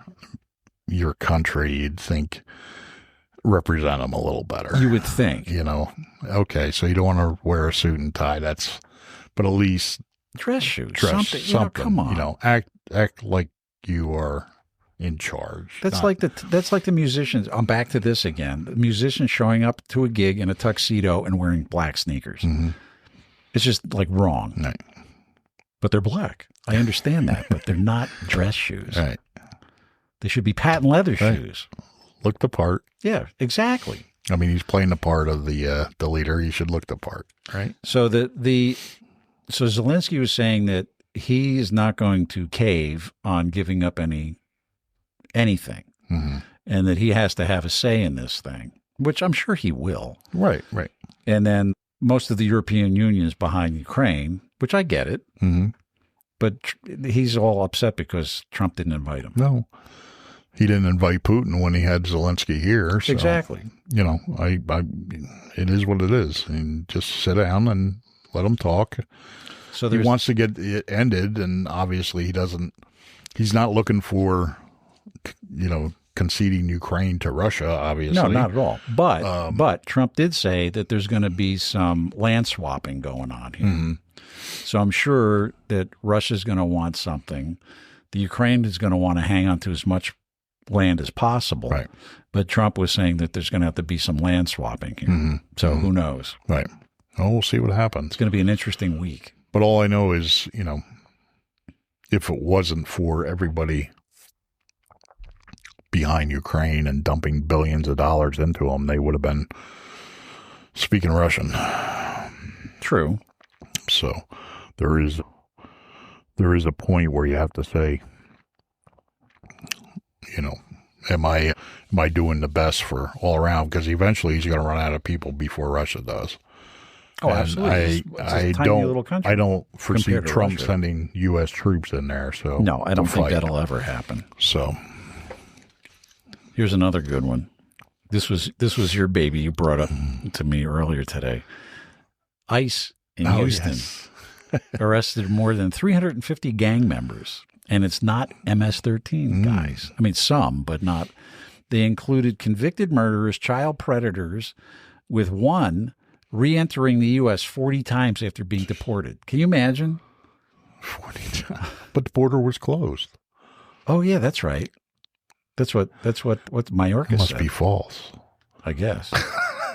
your country. You'd think. Represent them a little better. You would think. Okay, so you don't want to wear a suit and tie. But at least dress shoes, something. Come on. Act like you are in charge. That's like the musicians. I'm back to this again. The musician showing up to a gig in a tuxedo and wearing black sneakers. It's just like wrong. Right. But they're black. I understand that, but they're not dress shoes. Right. They should be patent leather shoes. Look the part. Yeah, exactly. I mean, he's playing the part of the leader. He should look the part, right? So so Zelensky was saying that he is not going to cave on giving up anything, and that he has to have a say in this thing, which I'm sure he will. Right. And then most of the European Union is behind Ukraine, which I get it. Mm-hmm. But he's all upset because Trump didn't invite him. No, he didn't invite Putin when he had Zelensky here. So, exactly. You know, it is what it is. And just sit down and let him talk. So he wants to get it ended, and obviously he's not looking for, conceding Ukraine to Russia, obviously. No, not at all. But Trump did say that there's going to be some land swapping going on here. Mm-hmm. So I'm sure that Russia's going to want something. The Ukraine is going to want to hang on to as much land as possible. Right. But Trump was saying that there's going to have to be some land swapping here. Mm-hmm. So who knows? Right. Oh, we'll see what happens. It's going to be an interesting week. But all I know is, if it wasn't for everybody behind Ukraine and dumping billions of dollars into them, they would have been speaking Russian. True. So there is a point where you have to say, am I doing the best for all around? Because eventually he's going to run out of people before Russia does. Oh, and absolutely. I don't foresee Trump sending U.S. troops in there. So no, I don't think that'll ever happen. So here's another good one. This was your baby you brought up to me earlier today. ICE in Houston arrested more than 350 gang members, and it's not MS-13 guys. I mean, some, but not. They included convicted murderers, child predators, with one re-entering the U.S. 40 times after being deported. Can you imagine? 40 times. But the border was closed. Oh, yeah, that's right. That's what Mayorkas said. Must be false. I guess.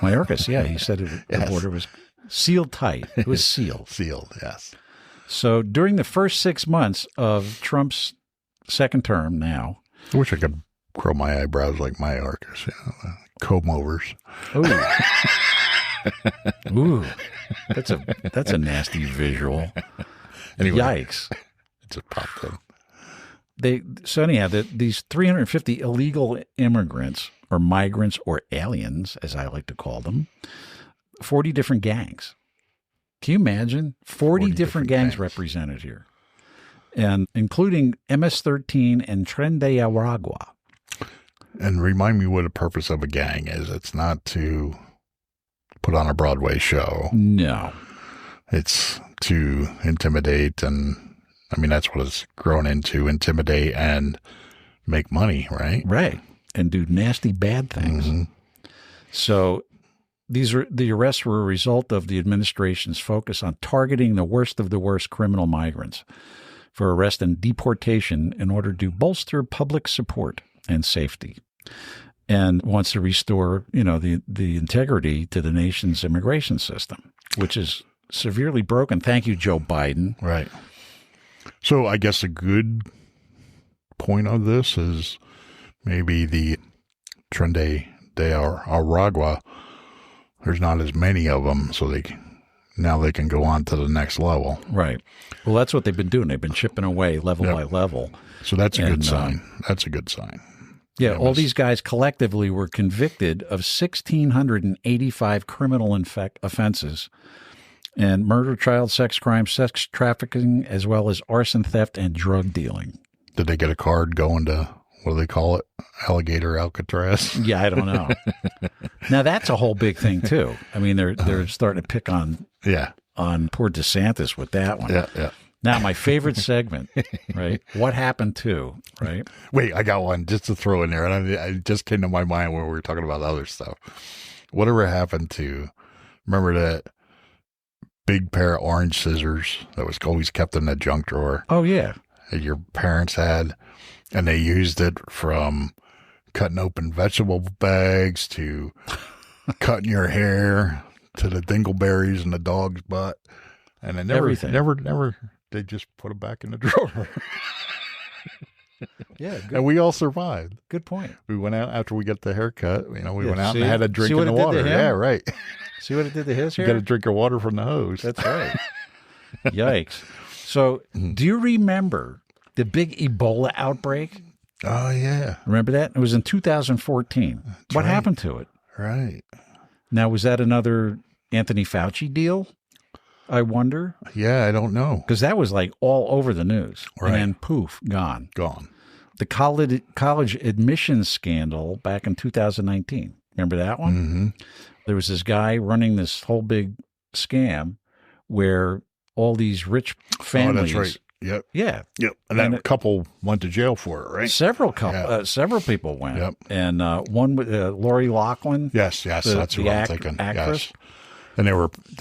Mayorkas, yeah, he said the border was sealed tight. It was sealed. Sealed, yes. So during the first 6 months of Trump's second term now. I wish I could curl my eyebrows like Mayorkas, comb overs. Ooh, that's a nasty visual. Anyway, yikes! It's a pop thing. These 350 illegal immigrants or migrants or aliens, as I like to call them, 40 different gangs. Can you imagine 40 different gangs represented here, and including MS-13 and Tren de Aragua. And remind me what the purpose of a gang is. It's not to put on a Broadway show. No. It's to intimidate, and I mean, that's what it's grown into, intimidate and make money, right? Right. And do nasty bad things. Mm-hmm. So the arrests were a result of the administration's focus on targeting the worst of the worst criminal migrants for arrest and deportation in order to bolster public support and safety, and wants to restore, the integrity to the nation's immigration system, which is severely broken. Thank you, Joe Biden. Right. So I guess a good point of this is maybe the Tren de Aragua. There's not as many of them, so they can go on to the next level. Right. Well, that's what they've been doing. They've been chipping away level by level. So that's a good sign. That's a good sign. Yeah, all these guys collectively were convicted of 1,685 criminal offenses, and murder, child sex crimes, sex trafficking, as well as arson, theft, and drug dealing. Did they get a card going to, what do they call it, Alligator Alcatraz? Yeah, I don't know. Now, that's a whole big thing, too. I mean, they're starting to pick on poor DeSantis with that one. Yeah. Now, my favorite segment, right? What happened to, right? Wait, I got one just to throw in there. And it just came to my mind when we were talking about other stuff. Whatever happened to, remember that big pair of orange scissors that was always kept in the junk drawer? Oh, yeah. That your parents had, and they used it from cutting open vegetable bags to cutting your hair to the dingleberries in the dog's butt. And it never they just put them back in the drawer. Yeah, And we all survived. good point. We went out after we got the haircut. We Yeah, went out see? and had a drink See in what the it did to water. him? Yeah, right. See what it did to his You hair? got a drink of water from the hose. That's right. Yikes. So, do you remember the big Ebola outbreak? Oh, yeah. Remember that? It was in 2014. What right. happened to it? Right. Now, was that another Anthony Fauci deal? I wonder. Yeah, I don't know. Because that was like all over the news. Right. And then poof, gone. Gone. The college admissions scandal back in 2019. Remember that one? Mm-hmm. There was this guy running this whole big scam where all these rich families. Oh, that's right. Yep. Yeah. Yep. And that couple went to jail for it, right? Several people went. Yep. And one with Lori Loughlin. Yes, that's who I'm thinking. Actress. Yes. And they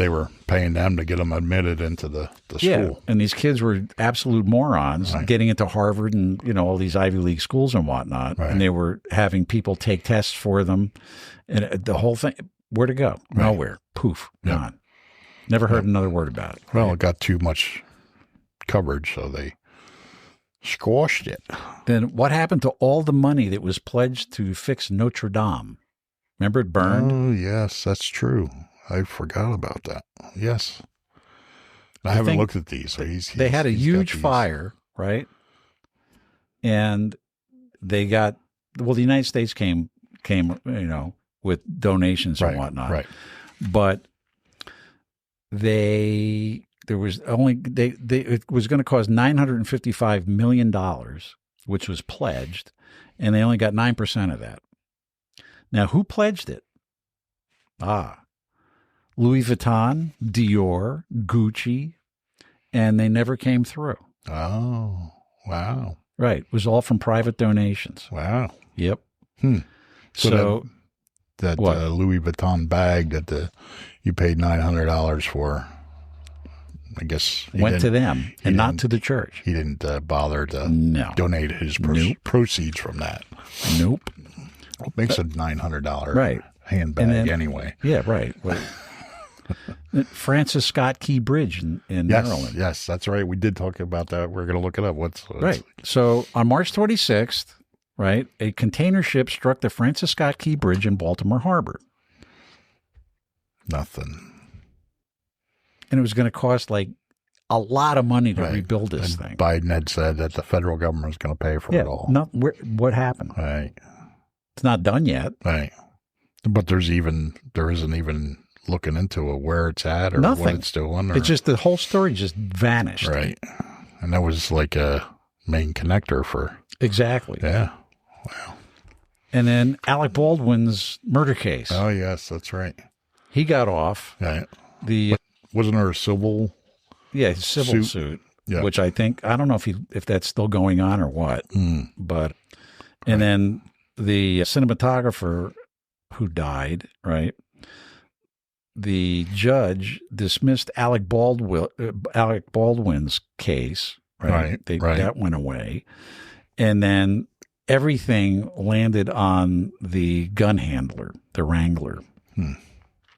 were paying them to get them admitted into the school. And these kids were absolute morons getting into Harvard and, all these Ivy League schools and whatnot. Right. And they were having people take tests for them. And the whole thing, where'd it go? Right. Nowhere. Poof. Gone. Never heard another word about it. Well, it got too much coverage, so they squashed it. Then what happened to all the money that was pledged to fix Notre Dame? Remember it burned? Oh, yes, that's true. I forgot about that. Yes. I haven't looked at these. So they had a huge fire, right? And they got, the United States came, with donations and whatnot. Right. But it was going to cost $955 million, which was pledged, and they only got 9% of that. Now, who pledged it? Louis Vuitton, Dior, Gucci, and they never came through. Oh, wow. Right. It was all from private donations. Wow. Yep. So that Louis Vuitton bag that you paid $900 for, I guess went to them and not to the church. He didn't bother to donate his proceeds from that. Nope. What makes a $900 handbag anyway? Yeah, right. Francis Scott Key Bridge in Maryland. Yes, that's right. We did talk about that. We're going to look it up. What's right. So on March 26th, right, a container ship struck the Francis Scott Key Bridge in Baltimore Harbor. Nothing. And it was going to cost like a lot of money to rebuild this thing. Biden had said that the federal government was going to pay for it all. What happened? Right. It's not done yet. Right. But there isn't even looking into it, where it's at or what it's doing. It's just the whole story just vanished. Right. And that was like a main connector for. Exactly. Yeah. Wow. And then Alec Baldwin's murder case. Oh, yes, that's right. He got off. Right. Wasn't there a civil? Yeah, civil suit. Yeah. Which I don't know if that's still going on or what. But, and then the cinematographer who died, right? The judge dismissed Alec Baldwin's case, right? That went away. And then everything landed on the gun handler, the wrangler,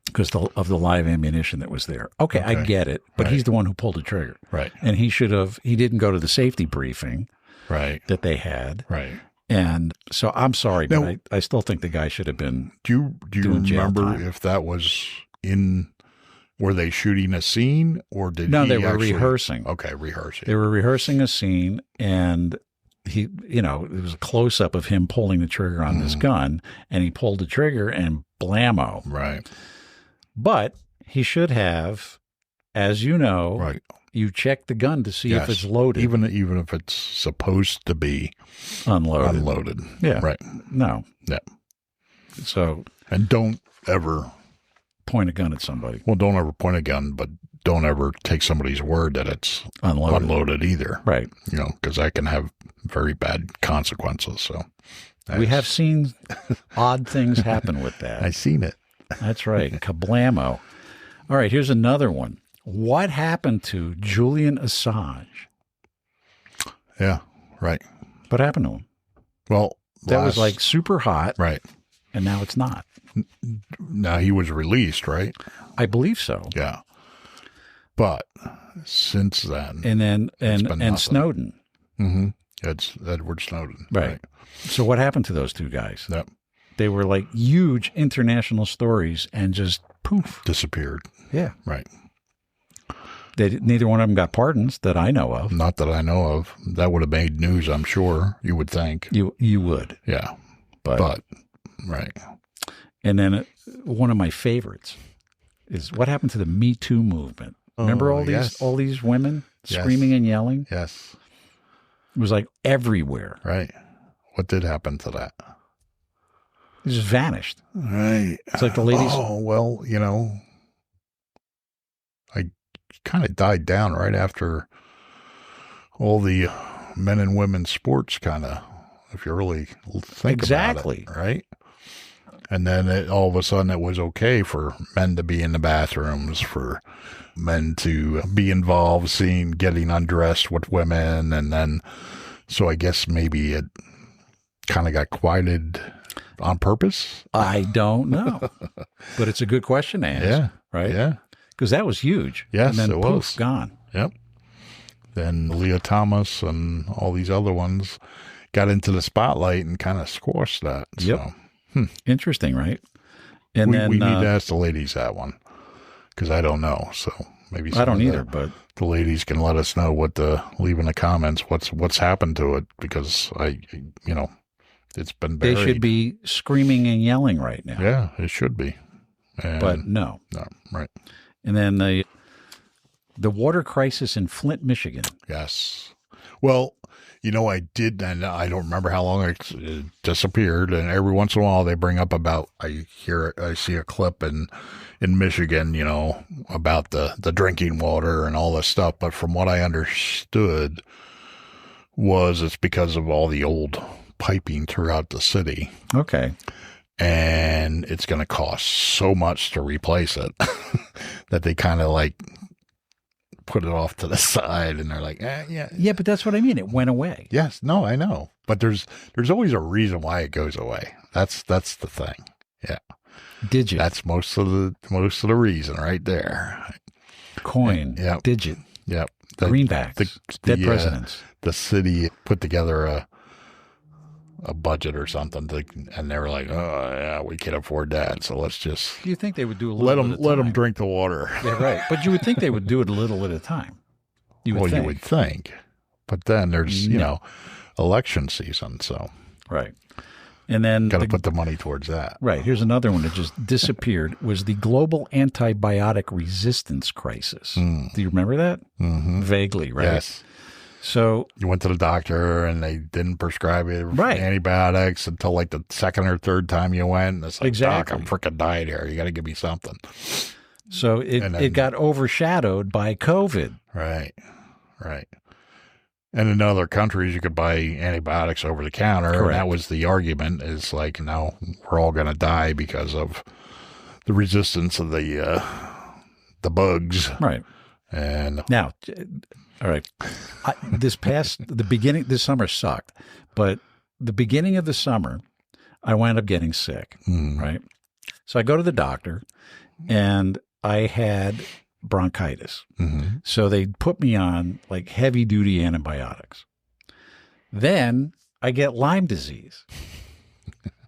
because of the live ammunition that was there. Okay, I get it, but he's the one who pulled the trigger. Right. And he didn't go to the safety briefing that they had. Right. And so I'm sorry, but I still think the guy should have been. Do you remember if that was were they shooting a scene or did they were rehearsing? Okay, rehearsing. They were rehearsing a scene, and it was a close up of him pulling the trigger on this gun, and he pulled the trigger and blammo. Right. But he should have, as you know, you check the gun to see if it's loaded. Even if it's supposed to be unloaded. Yeah. Right. No. Yeah. So. And don't ever point a gun at somebody. Well, don't ever point a gun, but don't ever take somebody's word that it's unloaded either. Right. Because that can have very bad consequences. So we have seen odd things happen with that. I've seen it. That's right. Kablamo. All right, here's another one. What happened to Julian Assange? Yeah, right. What happened to him? Well, that was like super hot. Right. And now it's not. Now he was released, right? I believe so. Yeah. But since then. And then and Snowden. Mm-hmm. It's Edward Snowden. Right. So what happened to those two guys? Yep. They were like huge international stories and just poof. Disappeared. Yeah. Right. Neither one of them got pardons that I know of. Not that I know of. That would have made news, I'm sure. You would think. You would. Yeah. But right. And then one of my favorites is what happened to the Me Too movement. Remember all these women screaming and yelling? Yes. It was like everywhere. Right. What did happen to that? It just vanished. Right. It's like the ladies. Oh, well, I kind of died down right after all the men and women sports kind of, if you really think about it, right? And then all of a sudden it was okay for men to be in the bathrooms, for men to be involved, getting undressed with women. And then, so I guess maybe it kind of got quieted on purpose. I don't know, but it's a good question to ask. Yeah. Right. Yeah. Because that was huge. Yes, and then it poof, was. Gone. Yep. Then Leah Thomas and all these other ones got into the spotlight and kind of squashed that. Yep. So, Interesting, right? And we need to ask the ladies that one because I don't know. So maybe I don't either. But the ladies can let us know leave in the comments what's happened to it because it's been buried. They should be screaming and yelling right now. Yeah, it should be. But no, right. And then the water crisis in Flint, Michigan. Yes. Well, I did, and I don't remember how long it disappeared. And every once in a while, they bring up I see a clip in Michigan, about the drinking water and all this stuff. But from what I understood, it's because of all the old piping throughout the city. Okay. And it's going to cost so much to replace it that they kind of like put it off to the side and they're like, yeah. Yeah, but that's what I mean. It went away. Yes. No, I know. But there's always a reason why it goes away. That's the thing. Yeah. Digit. That's most of the reason right there. Coin. Yep. Digit. Yep. Greenbacks. Dead presidents. The city put together a budget or something, and they were like, "Oh yeah, we can't afford that, so let's just." Do you think they would do a little? Let them drink the water. Yeah, right. But you would think they would do it a little at a time. You would think, but then there's election season, so right, and then got to put the money towards that. Right. Here's another one that just disappeared: was the global antibiotic resistance crisis. Do you remember that? Mm-hmm. Vaguely, right? Yes. So you went to the doctor and they didn't prescribe you right. antibiotics until like the second or third time you went. And it's like, exactly. Doc, I'm freaking dying here. You got to give me something. So it got overshadowed by COVID. Right. Right. And in other countries, you could buy antibiotics over the counter. Correct. And that was the argument is like, no, we're all going to die because of the resistance of the bugs. Right. And now, all right, this summer sucked, but the beginning of the summer, I wound up getting sick, right? So I go to the doctor, and I had bronchitis. Mm-hmm. So they put me on like heavy-duty antibiotics. Then I get Lyme disease.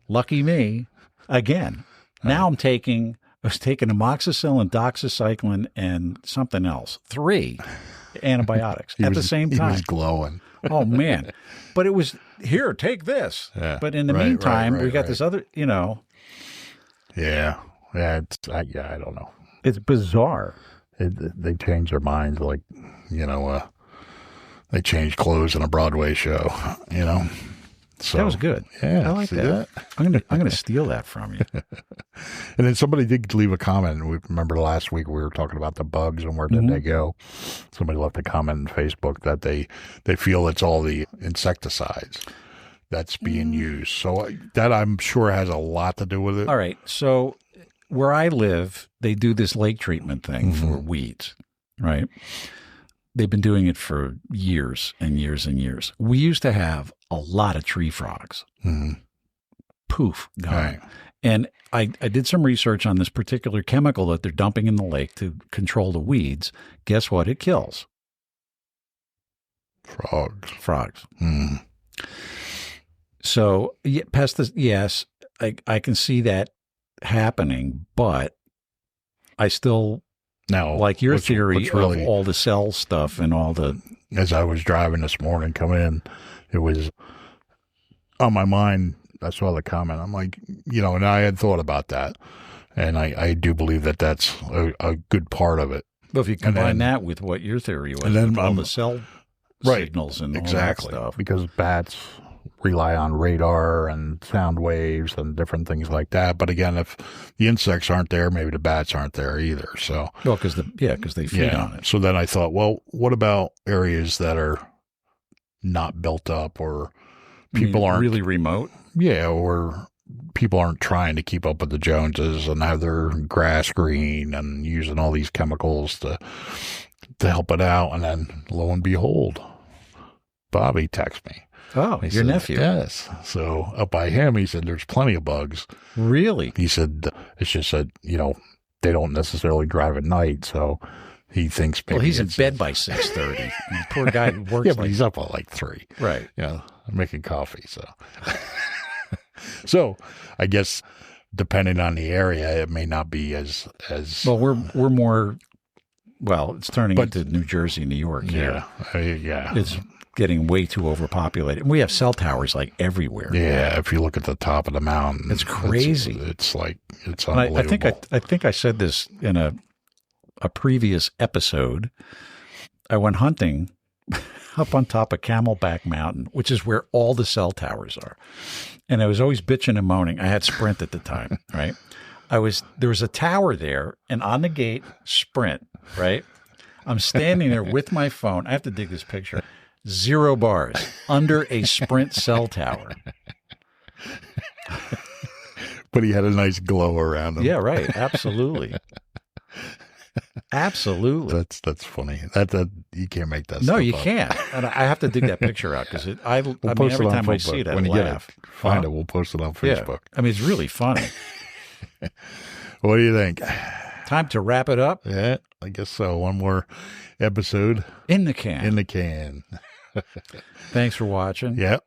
Lucky me, again. Now I was taking amoxicillin, doxycycline, and something else. 3 antibiotics at the same time. He was glowing. Oh, man. But it was, here, take this. Yeah. But in the meantime, we got this other, Yeah. Yeah. I don't know. It's bizarre. They change their minds like, they change clothes in a Broadway show, So, that was good. Yeah. I like that. I'm gonna steal that from you. And then somebody did leave a comment. We remember last week we were talking about the bugs and where did they go. Somebody left a comment on Facebook that they feel it's all the insecticides that's being used. So that I'm sure has a lot to do with it. All right. So where I live, they do this lake treatment thing for weeds, right? They've been doing it for years and years and years. We used to have a lot of tree frogs. Mm-hmm. Poof, gone. Right. And I did some research on this particular chemical that they're dumping in the lake to control the weeds. Guess what? It kills frogs. So yes, I can see that happening, but I still like your theory of all the cell stuff and all the. As I was driving this morning coming in, it was on my mind. I saw the comment. I'm like, and I had thought about that, and I do believe that that's a good part of it. Well, if you combine that with what your theory was, and then all the cell signals and all that stuff, because bats rely on radar and sound waves and different things like that. But again, if the insects aren't there, maybe the bats aren't there either. So because they feed on it. So then I thought, well, what about areas that are not built up or people aren't really remote? Yeah, or people aren't trying to keep up with the Joneses and have their grass green and using all these chemicals to help it out. And then lo and behold, Bobby texted me. Oh, your said, nephew. Yes. So up by him, he said, there's plenty of bugs. Really? He said, it's just that, they don't necessarily drive at night. So he thinks maybe. Well, he's in bed by 6:30. Poor guy works. Yeah, but he's up at like 3. Right. Yeah. Making coffee. So. So I guess depending on the area, it may not be as well. We're more. Well, it's turning into New Jersey, New York. Yeah, yeah. It's getting way too overpopulated. We have cell towers like everywhere. Yeah, if you look at the top of the mountain, it's crazy. It's unbelievable. I think I said this in a previous episode. I went hunting up on top of Camelback Mountain, which is where all the cell towers are. And I was always bitching and moaning. I had Sprint at the time, right? There was a tower there, and on the gate, Sprint, right? I'm standing there with my phone. I have to dig this picture. 0 bars under a Sprint cell tower. But he had a nice glow around him. Yeah, right. Absolutely. Absolutely. That's funny. That you can't make that. No, stuff you up. can't. And I have to dig that picture out because every time I see it, I laugh. Find it. We'll post it on Facebook. Yeah. I mean, it's really funny. What do you think? Time to wrap it up. Yeah, I guess so. One more episode in the can. In the can. Thanks for watching. Yeah.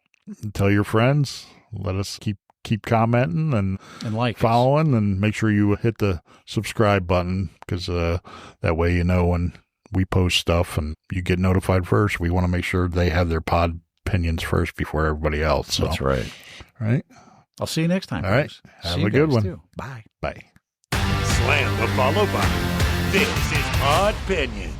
Tell your friends. Let us keep commenting and like following us. And make sure you hit the subscribe button because that way when we post stuff and you get notified first. We want to make sure they have their Podpinions first before everybody else. So. That's right. All right. I'll see you next time. All right. Have a good one. Too. Bye. Bye. Slam the follow button. This is Podpinions.